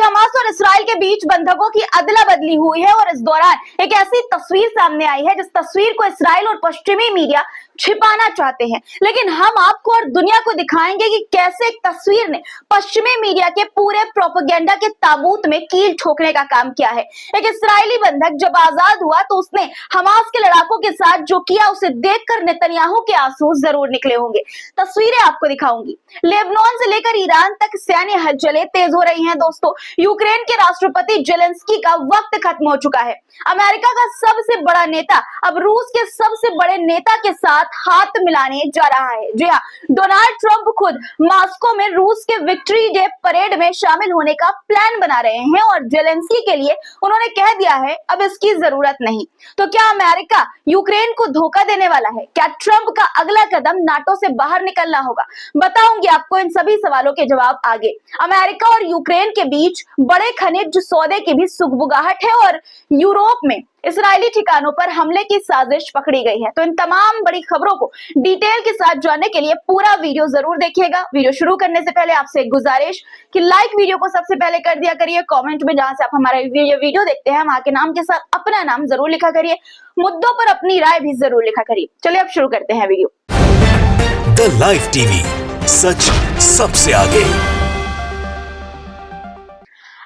Hamas और Israel के बीच बंधकों की अदला बदली हुई है और इस दौरान एक ऐसी तस्वीर सामने आई है जिस तस्वीर को इसराइल और पश्चिमी मीडिया छिपाना चाहते हैं, लेकिन हम आपको और दुनिया को दिखाएंगे कि कैसे एक तस्वीर ने पश्चिमी मीडिया के पूरे प्रोपेगेंडा के ताबूत में कील ठोकने का काम किया है। एक इस्राएली बंधक जब आजाद हुआ तो उसने हमास के लड़ाकों के साथ जो किया उसे देखकर नेतन्याहू के आंसू जरूर निकले होंगे। तस्वीरें आपको दिखाऊंगी। लेबनान से लेकर ईरान तक सैन्य हलचलें तेज हो रही हैं दोस्तों। यूक्रेन के राष्ट्रपति जेलेंस्की का वक्त खत्म हो चुका है। अमेरिका का सबसे बड़ा नेता अब रूस के सबसे बड़े नेता के साथ हाथ मिलाने जा रहा है। जी हाँ, डोनाल्ड ट्रंप खुद मॉस्को में रूस के विक्ट्री डे परेड में शामिल होने का प्लान बना रहे हैं और जेलेंस्की के लिए उन्होंने कह दिया है अब इसकी जरूरत नहीं। तो क्या अमेरिका यूक्रेन को धोखा देने वाला है? क्या ट्रंप का अगला कदम नाटो से बाहर निकलना होगा? बताऊंगी आपको इन सभी सवालों के जवाब आगे। अमेरिका और यूक्रेन के बीच बड़े खनिज सौदे की भी सुगबुगाहट है और यूरोप में इस्राएली ठिकानों पर हमले की साजिश पकड़ी गई है। तो इन तमाम बड़ी खबरों को डिटेल के साथ जानने के लिए पूरा वीडियो जरूर देखिएगा। वीडियो शुरू करने से पहले आपसे एक गुजारिश कि लाइक वीडियो को सबसे पहले कर दिया करिए। कमेंट में जहां से आप हमारा वीडियो देखते हैं वहां के नाम के साथ अपना नाम जरूर लिखा करिए। मुद्दों पर अपनी राय भी जरूर लिखा करिए। चलिए अब शुरू करते हैं वीडियो। द लाइव टीवी, सच सबसे आगे।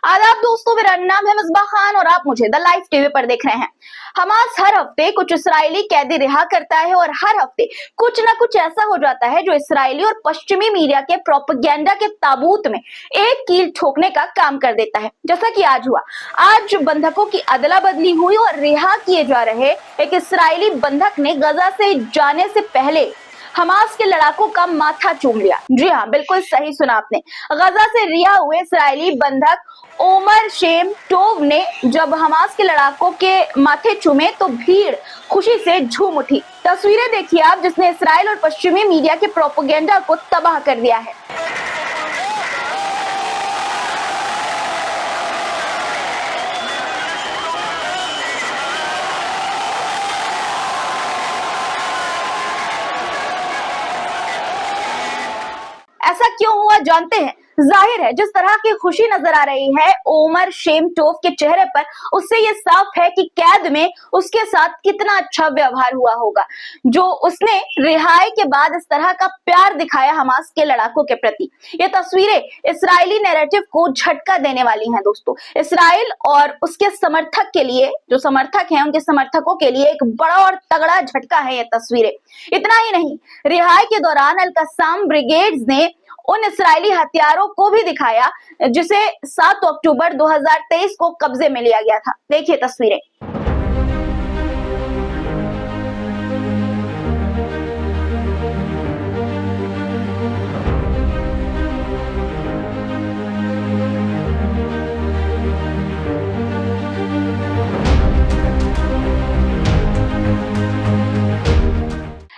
आदाब दोस्तों, मेरा नाम है मिसबाह खान और आप मुझे द लाइव टीवी पर देख रहे हैं। हमास हर हफ्ते कुछ इस्राएली कैदी रिहा करता है और हर हफ्ते कुछ ना कुछ ऐसा हो जाता है जो इस्राएली और पश्चिमी मीडिया के प्रोपेगेंडा के ताबूत में एक कील ठोकने का काम कर देता है, जैसा कि आज हुआ। आज बंधकों की अदला बदली हुई और रिहा किए जा रहे एक इस्राएली बंधक ने गजा से जाने से पहले हमास के लड़ाकों का माथा चूम लिया। जी हाँ, बिल्कुल सही सुना आपने। गजा से रिहा हुए इस्राएली बंधक ओमर शेम टोव ने जब हमास के लड़ाकों के माथे चूमे तो भीड़ खुशी से झूम उठी। तस्वीरें देखिए आप, जिसने इस्राएल और पश्चिमी मीडिया के प्रोपेगेंडा को तबाह कर दिया है। ऐसा क्यों हुआ जानते हैं? जाहिर है जिस तरह की खुशी नजर आ रही है ओमर शेमटोव के चेहरे पर, उससे ये साफ है कि कैद में उसके साथ कितना अच्छा व्यवहार हुआ होगा, जो उसने रिहाई के बाद इस तरह का प्यार दिखाया हमास के लड़ाकों के प्रति। ये तस्वीरें इस्राएली नैरेटिव को झटका देने वाली हैं दोस्तों। इस्राएल और उसके समर्थक के लिए, जो समर्थक हैं उनके समर्थकों के लिए एक बड़ा और तगड़ा झटका है ये तस्वीरें। इतना ही नहीं, रिहाई के दौरान अल कस्साम ब्रिगेड्स ने उन इस्राएली हथियारों को भी दिखाया जिसे 7 अक्टूबर 2023 को कब्जे में लिया गया था। देखिए तस्वीरें।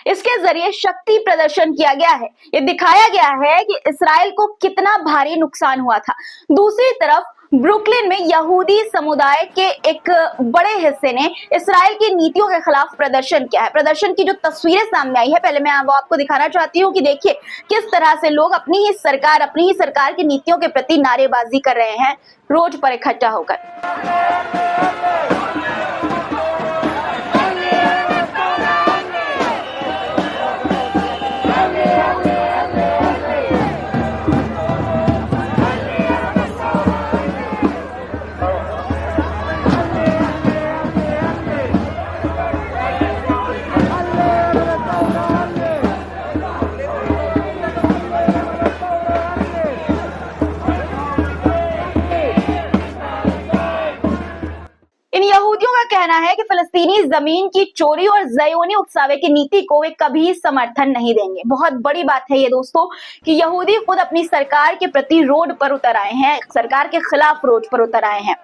इसके जरिए शक्ति प्रदर्शन किया गया है। ये दिखाया गया है कि इस्राएल को कितना भारी नुकसान हुआ था। दूसरी तरफ ब्रुकलिन में यहूदी समुदाय के एक बड़े हिस्से ने इस्राएल की नीतियों के खिलाफ प्रदर्शन किया है। प्रदर्शन की जो तस्वीरें सामने आई है, पहले मैं वो आपको दिखाना चाहती हूँ कि देखिए किस तरह से लोग अपनी ही सरकार की नीतियों के प्रति नारेबाजी कर रहे हैं रोड पर इकट्ठा होकर। इन यहूदियों का कहना है कि फिलिस्तीनी जमीन की चोरी और ज़योनी उकसावे की नीति को वे कभी समर्थन नहीं देंगे। बहुत बड़ी बात है ये दोस्तों कि यहूदी खुद अपनी सरकार के प्रति रोड पर उतर आए हैं, सरकार के खिलाफ रोड पर उतर आए हैं।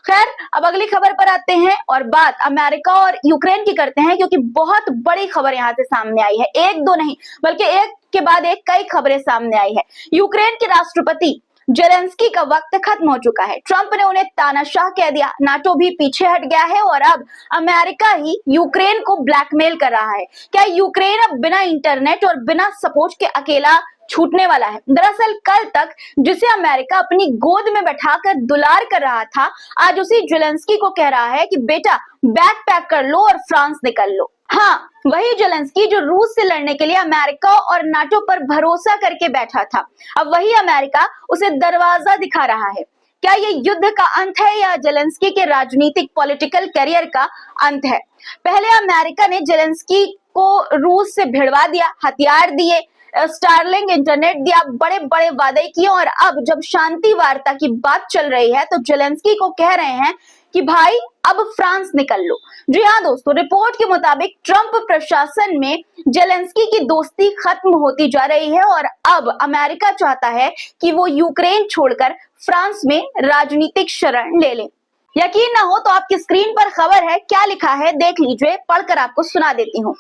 खैर, अब अगली खबर पर आते हैं और बात अमेरिका और यूक्रेन की करते हैं, क्योंकि बहुत बड़ी खबर यहाँ से सामने आई है। एक दो नहीं बल्कि एक के बाद एक कई खबरें सामने आई है। यूक्रेन के राष्ट्रपति जेलेंस्की का वक्त खत्म हो चुका है। ट्रंप ने उन्हें तानाशाह कह दिया, नाटो भी पीछे हट गया है और अब अमेरिका ही यूक्रेन को ब्लैकमेल कर रहा है। क्या यूक्रेन अब बिना इंटरनेट और बिना सपोर्ट के अकेला छूटने वाला है? दरअसल कल तक जिसे अमेरिका अपनी गोद में बैठाकर दुलार कर रहा था, आज उसी जेलेंस्की को कह रहा है कि बेटा बैग पैक कर लो और फ्रांस निकल लो। हाँ, वही जेलेंस्की जो रूस से लड़ने के लिए अमेरिका और नाटो पर भरोसा करके बैठा था, अब वही अमेरिका उसे दरवाजा दिखा रहा है। क्या ये युद्ध का अंत है या जेलेंस्की के राजनीतिक पॉलिटिकल करियर का अंत है? पहले अमेरिका ने जेलेंस्की को रूस से भिड़वा दिया, हथियार दिए, स्टारलिंक इंटरनेट दिया, बड़े बड़े वादे किए और अब जब शांति वार्ता की बात चल रही है तो जेलेंस्की को कह रहे हैं कि भाई अब फ्रांस निकल लो। जी हाँ दोस्तों, रिपोर्ट के मुताबिक ट्रंप प्रशासन में जेलेंस्की की दोस्ती खत्म होती जा रही है और अब अमेरिका चाहता है कि वो यूक्रेन छोड़कर फ्रांस में राजनीतिक शरण ले ले। यकीन ना हो तो आपकी स्क्रीन पर खबर है, क्या लिखा है देख लीजिए, पढ़कर आपको सुना देती हूँ।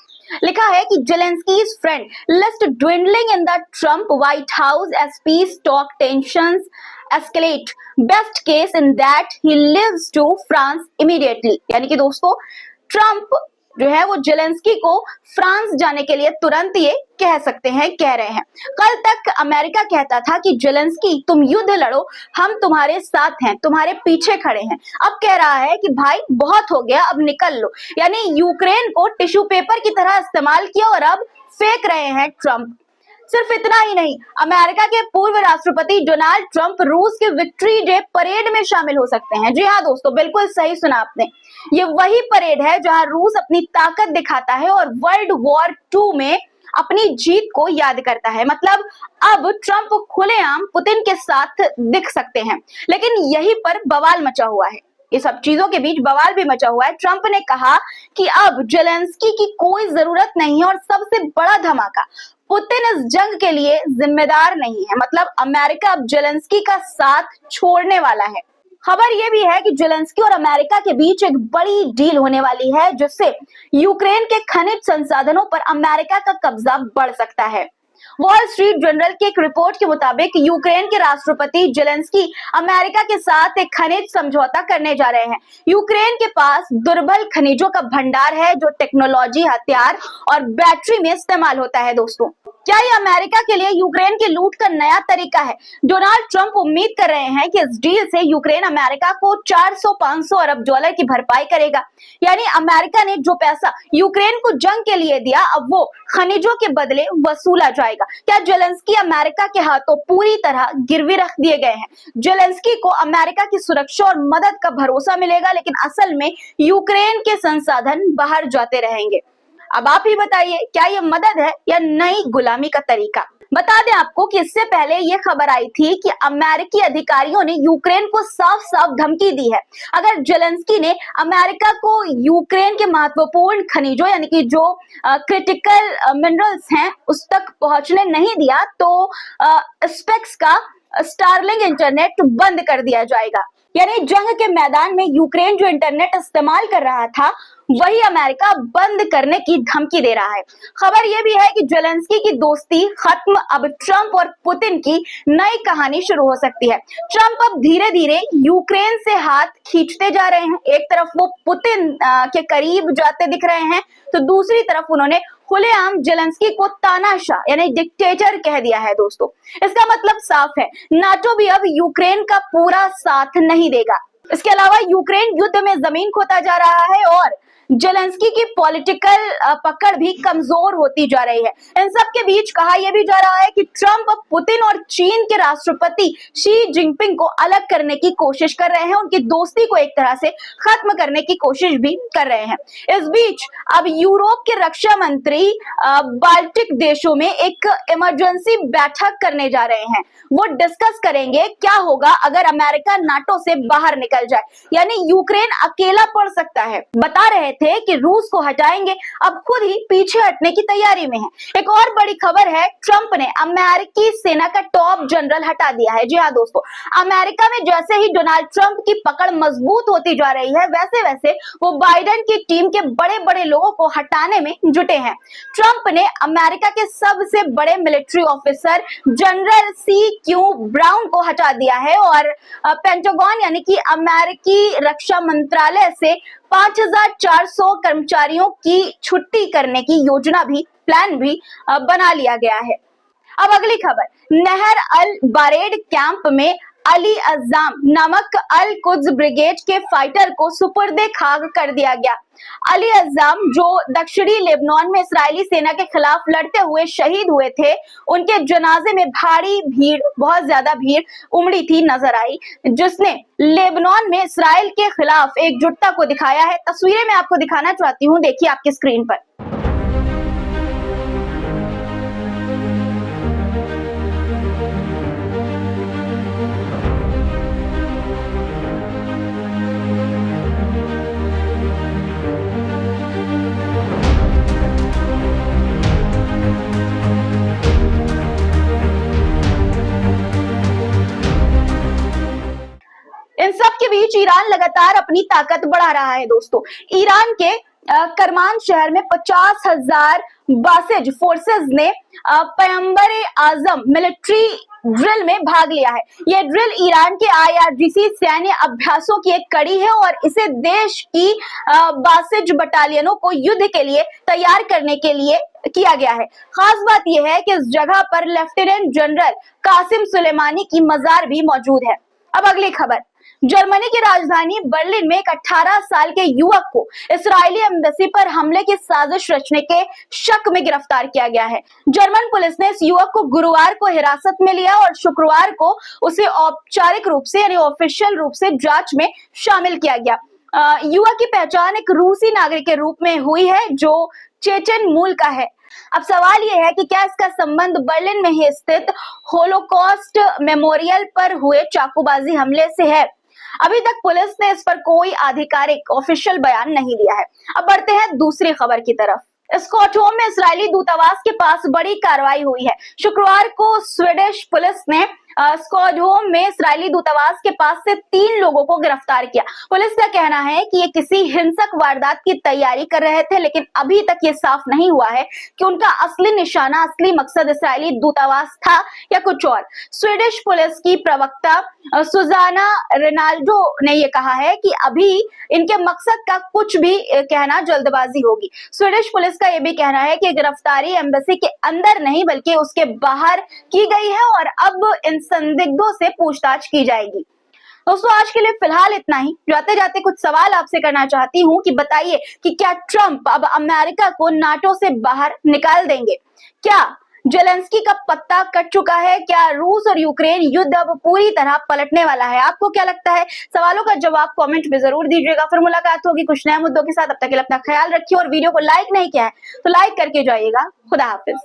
लिखा है कि Zelensky's friend list dwindling in the Trump White House as peace talk tensions escalate. Best case in that he leaves to France immediately. यानी कि दोस्तों ट्रंप जो है वो जेलेंस्की को फ्रांस जाने के लिए तुरंत ये कह सकते हैं, कह रहे हैं। कल तक अमेरिका कहता था कि जेलेंस्की तुम युद्ध लड़ो, हम तुम्हारे साथ हैं, तुम्हारे पीछे खड़े हैं। अब कह रहा है कि भाई बहुत हो गया, अब निकल लो। यानी यूक्रेन को टिश्यू पेपर की तरह इस्तेमाल किया और अब फेंक रहे हैं ट्रंप। सिर्फ इतना ही नहीं, अमेरिका के पूर्व राष्ट्रपति डोनाल्ड ट्रंप रूस के विक्ट्री डे परेड में शामिल हो सकते हैं। जी हाँ दोस्तों, बिल्कुल सही सुना आपने। ये वही परेड है जहां रूस अपनी ताकत दिखाता है और वर्ल्ड वॉर 2 में अपनी जीत को याद करता है। मतलब अब ट्रंप खुलेआम पुतिन के साथ दिख सकते हैं। लेकिन यहीं पर बवाल मचा हुआ है, ये सब चीजों के बीच बवाल भी मचा हुआ है। ट्रंप ने कहा कि अब जेलेंस्की की कोई जरूरत नहीं है और सबसे बड़ा धमाका, पुतिन इस जंग के लिए जिम्मेदार नहीं है। मतलब अमेरिका अब जेलेंस्की का साथ छोड़ने वाला है। खबर यह भी है कि जेलेंस्की और अमेरिका के बीच एक बड़ी डील होने वाली है जिससे यूक्रेन के खनिज संसाधनों पर अमेरिका का कब्जा बढ़ सकता है। वॉल स्ट्रीट जर्नल की एक रिपोर्ट के मुताबिक यूक्रेन के राष्ट्रपति जेलेंस्की अमेरिका के साथ एक खनिज समझौता करने जा रहे हैं। यूक्रेन के पास दुर्बल खनिजों का भंडार है जो टेक्नोलॉजी, हथियार और बैटरी में इस्तेमाल होता है। दोस्तों, क्या ये अमेरिका के लिए यूक्रेन के लूट का नया तरीका है? डोनाल्ड ट्रंप उम्मीद कर रहे हैं कि इस डील से यूक्रेन अमेरिका को 400-500 अरब डॉलर की भरपाई करेगा। यानी अमेरिका ने जो पैसा यूक्रेन को जंग के लिए दिया, अब वो खनिजों के बदले वसूला जाएगा। क्या जेलेंस्की अमेरिका के हाथों पूरी तरह गिरवी रख दिए गए हैं? जेलेंस्की को अमेरिका की सुरक्षा और मदद का भरोसा मिलेगा, लेकिन असल में यूक्रेन के संसाधन बाहर जाते रहेंगे। अब आप ही बताइए, क्या ये मदद है या नई गुलामी का तरीका? बता दें आपको कि इससे पहले ये खबर आई थी कि अमेरिकी अधिकारियों ने यूक्रेन को साफ साफ धमकी दी है, अगर जेलेंस्की ने अमेरिका को यूक्रेन के महत्वपूर्ण खनिजों यानी कि जो क्रिटिकल मिनरल्स हैं उस तक पहुंचने नहीं दिया तो स्पेक्स का स्टारलिंक इंटरनेट बंद कर दिया जाएगा। यानी जंग के मैदान में यूक्रेन जो इंटरनेट इस्तेमाल कर रहा था वही अमेरिका बंद करने की धमकी दे रहा है। खबर यह भी है कि जेलेंस्की की दोस्ती खत्म, अब ट्रंप और पुतिन की नई कहानी शुरू हो सकती है। ट्रंप अब धीरे धीरे यूक्रेन से हाथ खींचते जा रहे हैं। एक तरफ वो पुतिन के करीब जाते दिख रहे हैं तो दूसरी तरफ उन्होंने खुलेआम जेलेंस्की को तानाशाह यानी डिक्टेटर कह दिया है। दोस्तों, इसका मतलब साफ है, नाटो भी अब यूक्रेन का पूरा साथ नहीं देगा। इसके अलावा यूक्रेन युद्ध में जमीन खोता जा रहा है और जेलेंस्की की पॉलिटिकल पकड़ भी कमजोर होती जा रही है। इन सब के बीच कहा यह भी जा रहा है कि ट्रंप पुतिन और चीन के राष्ट्रपति शी जिनपिंग को अलग करने की कोशिश कर रहे हैं, उनकी दोस्ती को एक तरह से खत्म करने की कोशिश भी कर रहे हैं। इस बीच अब यूरोप के रक्षा मंत्री बाल्टिक देशों में एक इमरजेंसी बैठक करने जा रहे हैं। वो डिस्कस करेंगे क्या होगा अगर अमेरिका नाटो से बाहर निकल जाए, यानी यूक्रेन अकेला पड़ सकता है। बता रहे थे कि रूस को हटाएंगे, अब खुद ही पीछे हटने की तैयारी में है। एक और बड़ी खबर है, ट्रंप ने अमेरिकी सेना का टॉप जनरल हटा दिया है। जी हाँ दोस्तों, अमेरिका में जैसे ही डोनाल्ड ट्रंप की पकड़ मजबूत होती जा रही है, वैसे वैसे वो बाइडेन की टीम के बड़े बड़े लोगों को हटाने में जुटे हैं। ट्रंप ने अमेरिका के सबसे बड़े military officer general CQ brown को हटा दिया है और पेंटागन यानी कि अमेरिकी रक्षा मंत्रालय से 5400 कर्मचारियों की छुट्टी करने की योजना भी, प्लान भी बना लिया गया है। अब अगली खबर, नहर अल बारेड कैंप में अली अज़ाम नामक अल कुद्स ब्रिगेड के फाइटर को सुपुर्दे खाक कर दिया गया। अली अज़ाम जो दक्षिणी लेबनान में इस्राएली सेना के खिलाफ लड़ते हुए शहीद हुए थे, उनके जनाजे में भारी भीड़, बहुत ज्यादा भीड़ उमड़ी थी, नजर आई, जिसने लेबनान में इस्राएल के खिलाफ एकजुटता को दिखाया है। तस्वीरें मैं आपको दिखाना चाहती हूँ, देखिए आपकी स्क्रीन पर। इन सब के बीच ईरान लगातार अपनी ताकत बढ़ा रहा है दोस्तों। ईरान के करमान शहर में 50,000 बासिज फोर्सेस ने पैगंबर आजम मिलिट्री ड्रिल में भाग लिया है। यह ड्रिल ईरान के IRGC सैन्य अभ्यासों की एक कड़ी है और इसे देश की बासिज बटालियनों को युद्ध के लिए तैयार करने के लिए किया गया है। खास बात यह है कि इस जगह पर लेफ्टिनेंट जनरल कासिम सुलेमानी की मजार भी मौजूद है। अब अगली खबर, जर्मनी की राजधानी बर्लिन में एक 18 साल के युवक को इस्राएली एम्बेसी पर हमले की साजिश रचने के शक में गिरफ्तार किया गया है। जर्मन पुलिस ने इस युवक को गुरुवार को हिरासत में लिया और शुक्रवार को उसे औपचारिक रूप से यानी ऑफिशियल रूप से जांच में शामिल किया गया। युवक की पहचान एक रूसी नागरिक के रूप में हुई है जो चेचन मूल का है। अब सवाल यह है कि क्या इसका संबंध बर्लिन में ही स्थित होलोकॉस्ट मेमोरियल पर हुए चाकूबाजी हमले से है। अभी तक पुलिस ने इस पर कोई आधिकारिक ऑफिशियल बयान नहीं दिया है। अब बढ़ते हैं दूसरी खबर की तरफ। स्टॉकहोम में इस्राएली दूतावास के पास बड़ी कार्रवाई हुई है। शुक्रवार को स्वीडिश पुलिस ने स्टॉकहोम में इस्राएली दूतावास के पास से 3 लोगों को गिरफ्तार किया। पुलिस का कहना है कि ये किसी हिंसक वारदात की तैयारी कर रहे थे, लेकिन अभी तक ये साफ नहीं हुआ है कि उनका असली निशाना, असली मकसद इस्राएली दूतावास था या कुछ और। स्वीडिश पुलिस की प्रवक्ता सुजाना रेनाल्डो ने यह कहा है कि अभी इनके मकसद का कुछ भी कहना जल्दबाजी होगी। स्वीडिश पुलिस का यह भी कहना है कि गिरफ्तारी एम्बेसी के अंदर नहीं बल्कि उसके बाहर की गई है और अब इन संदिग्धों से पूछताछ की जाएगी। दोस्तों आज के लिए फिलहाल इतना ही। जाते जाते कुछ सवाल आपसे करना चाहती हूँ कि बताइए कि क्या ट्रंप अब अमेरिका को नाटो से बाहर निकाल देंगे? क्या जेलेंस्की का पत्ता कट चुका है? क्या रूस और यूक्रेन युद्ध अब पूरी तरह पलटने वाला है? आपको क्या लगता है? सवालों का जवाब कमेंट में जरूर दीजिएगा। फिर मुलाकात होगी कुछ नए मुद्दों के साथ। अब तक के लिए अपना ख्याल रखिए और वीडियो को लाइक नहीं किया है तो लाइक करके जाइएगा। खुदा हाफिज।